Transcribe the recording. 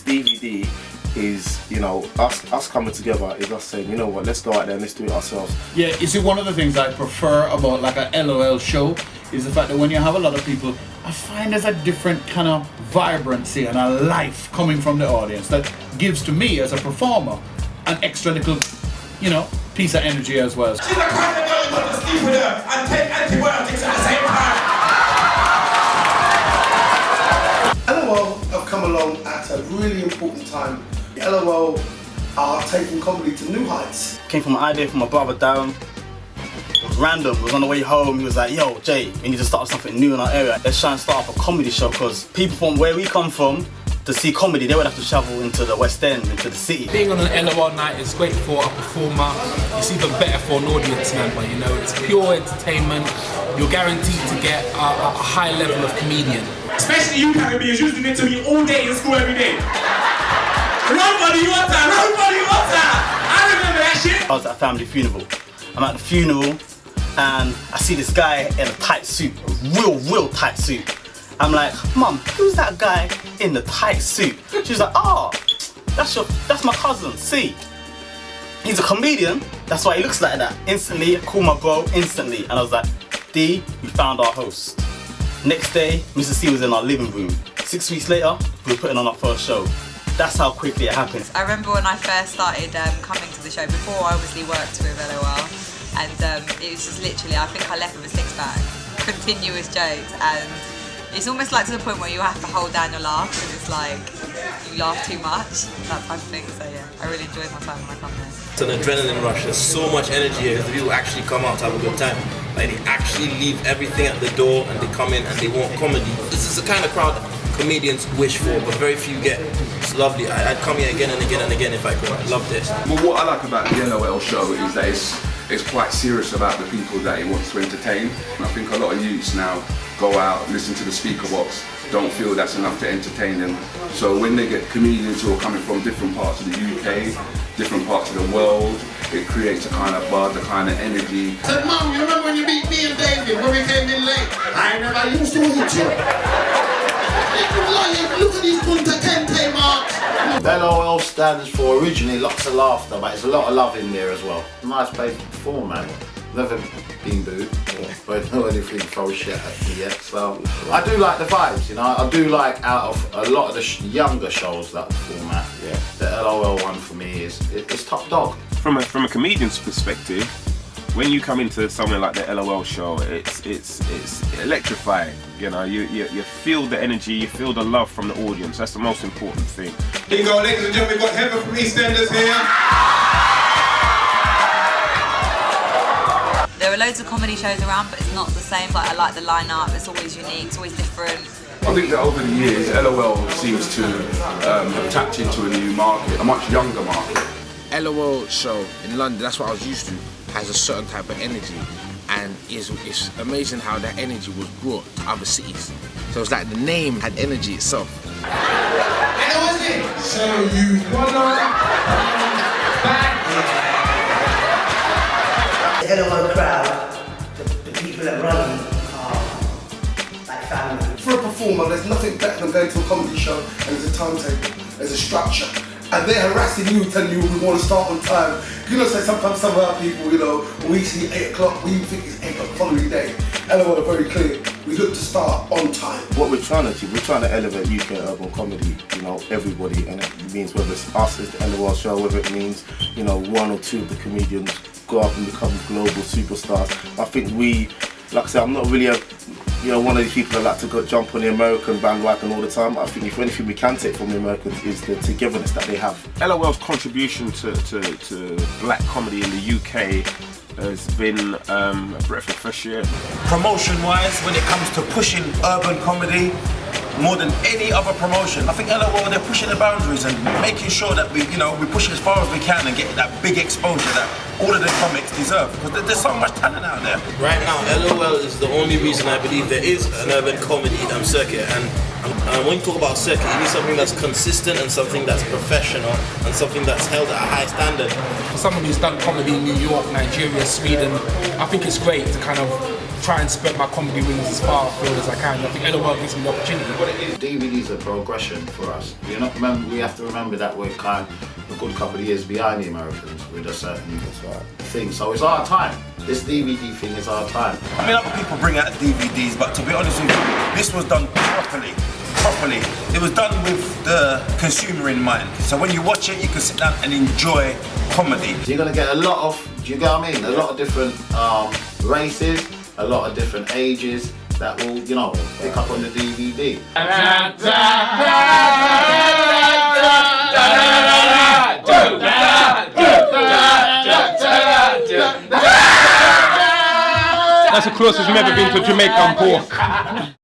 DVD is, you know, us coming together, is us saying, you know what, let's go out there and let's do it ourselves. Yeah, you see, one of the things I prefer about like a LOL show is the fact that when you have a lot of people, I find there's a different kind of vibrancy and a life coming from the audience that gives to me as a performer an extra little, you know, piece of energy as well. She's a kind of girl who to sleep with her and take antibiotics at the same time. LOL have come along at a really important time. LOL are taking comedy to new heights. Came from an idea from my brother Darren. It was random. It was on the way home. He was like, "Yo, Jay, we need to start something new in our area. Let's try and start up a comedy show, because people from where we come from, to see comedy, they would have to travel into the West End, into the city." Being on an LOL night is great for a performer. It's even better for an audience member, you know. It's pure entertainment. You're guaranteed to get a high level of comedian. Especially you, Caribbeans, using it to me all day in school every day. Run for the water, run for the water! I remember that shit! I was at a family funeral. I'm at the funeral and I see this guy in a tight suit, a real tight suit. I'm like, "Mum, who's that guy in the tight suit?" She's like, "Oh, that's my cousin, C. He's a comedian, that's why he looks like that." Instantly, I called my bro, instantly, and I was like, "D, we found our host." Next day, Mr. C was in our living room. 6 weeks later, we were putting on our first show. That's how quickly it happened. I remember when I first started coming to the show, before I obviously worked with LOL, and it was just literally, I think I left with a six-pack, continuous jokes, and it's almost like to the point where you have to hold down your laugh, because it's like, you laugh too much, that type of thing, so yeah, I really enjoyed my time when I come here. It's an adrenaline rush, there's so much energy here, the people actually come out to have a good time. Like, they actually leave everything at the door and they come in and they want comedy. This is the kind of crowd comedians wish for, but very few get. It's lovely. I'd come here again and again and again if I could. I love this. Well, what I like about the LOL show is that it's quite serious about the people that it wants to entertain. And I think a lot of youths now go out, listen to the speaker box, don't feel that's enough to entertain them. So when they get comedians who are coming from different parts of the UK, different parts of the world, it creates a kind of buzz, a kind of energy. I said, "Mum, you remember when you beat me and David when we came in late? I never used to hit you." Look at these Punta Kente marks. LOL stands for originally lots of laughter, but there's a lot of love in there as well. Nice place to perform, man. Never been booed, but not anything throw shit at me yet. So I do like the vibes, you know. I do like, out of a lot of the younger shows that perform at, the LOL one for me it's top dog. From a comedian's perspective, when you come into somewhere like the LOL show, it's electrifying. You know, you feel the energy, you feel the love from the audience. That's the most important thing. Here you go, ladies and gentlemen, we've got Heather from EastEnders here. There are loads of comedy shows around, but it's not the same. Like, I like the lineup, it's always unique, it's always different. I think that over the years, LOL seems to have tapped into a new market, a much younger market. LOL show in London, that's what I was used to, has a certain type of energy, and it's amazing how that energy was brought to other cities. So it's like the name had energy itself. So you wanna back? The LOL crowd, the people that run it are like family. For a performer, there's nothing better than going to a comedy show and there's a timetable, there's a structure. And they're harassing you, telling you we want to start on time. You know, so sometimes some of our people, you know, we see 8 o'clock, we think it's 8 o'clock the following day. LOL are very clear. We look to start on time. What we're trying to achieve, we're trying to elevate UK urban comedy, you know, everybody, and it means whether it's us as the LOL show, whether it means, you know, one or two of the comedians go up and become global superstars. I think we, like I said, I'm not really one of these people that like to go jump on the American bandwagon all the time. I think if anything we can take from the Americans is the togetherness that they have. LOL's contribution to black comedy in the UK has been a breath of fresh air. Promotion-wise, when it comes to pushing urban comedy, more than any other promotion, I think LOL, they're pushing the boundaries and making sure that we push it as far as we can and get that big exposure that all of the comics deserve, because there's so much talent out there. Right now, LOL is the only reason I believe there is an urban comedy circuit, and And when you talk about a circuit, you need something that's consistent and something that's professional and something that's held at a high standard. For someone who's done comedy in New York, Nigeria, Sweden, I think it's great to kind of try and spread my comedy wings as far afield as I can. I think LOL gives me the opportunity. DVD's a progression for us. We have to remember that we're kind of a good couple of years behind the Americans with a certain thing. So it's our time. This DVD thing is our time. I mean, other people bring out DVDs, but to be honest with you, this was done properly. It was done with the consumer in mind. So when you watch it, you can sit down and enjoy comedy. So you're gonna get a lot of, do you get what I mean? A lot of different races, a lot of different ages that will, you know, pick up on the DVD. That's the closest we've ever been to Jamaican pork.